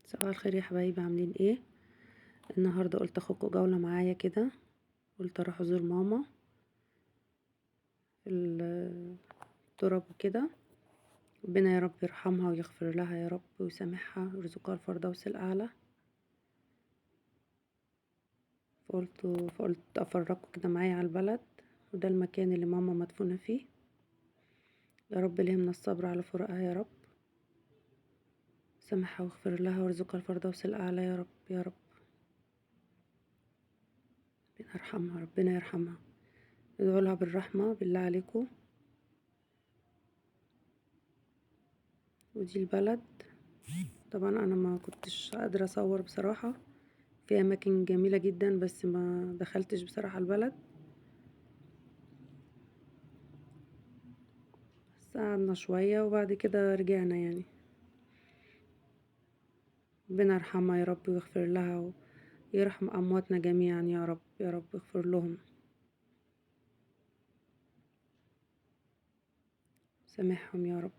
صباح الخير يا حبايبي، عاملين ايه؟ النهارده قلت اخدكوا جولة معايا كده. قلت اروح ازور ماما في التراب وكده. ربنا يا رب يرحمها ويغفر لها يا رب ويسامحها ويرزقها الفردوس الاعلى. فقلت افرجكوا كده معايا على البلد، وده المكان اللي ماما مدفونة فيه. يا رب يلهمنا الصبر على فراقها يا رب، سامحها واغفر لها وارزقها الفردوس الاعلى يا رب يا رب. ربنا يرحمها، ربنا يرحمها. ادعوا لها بالرحمة بالله عليكم. ودي البلد. طبعا انا ما كنتش قادرة اصور بصراحة، في اماكن جميلة جدا بس ما دخلتش بصراحة البلد. بس قعدنا شوية وبعد كده رجعنا يعني. ربنا يرحمها يا رب ويغفر لها ويرحم امواتنا جميعا يا رب يا رب، يغفر لهم، سامحهم يا رب.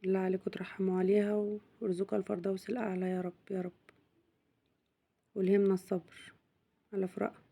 بالله عليكم ترحموا عليها وارزقها الفردوس الاعلى يا رب يا رب، والهمنا الصبر على فراقها.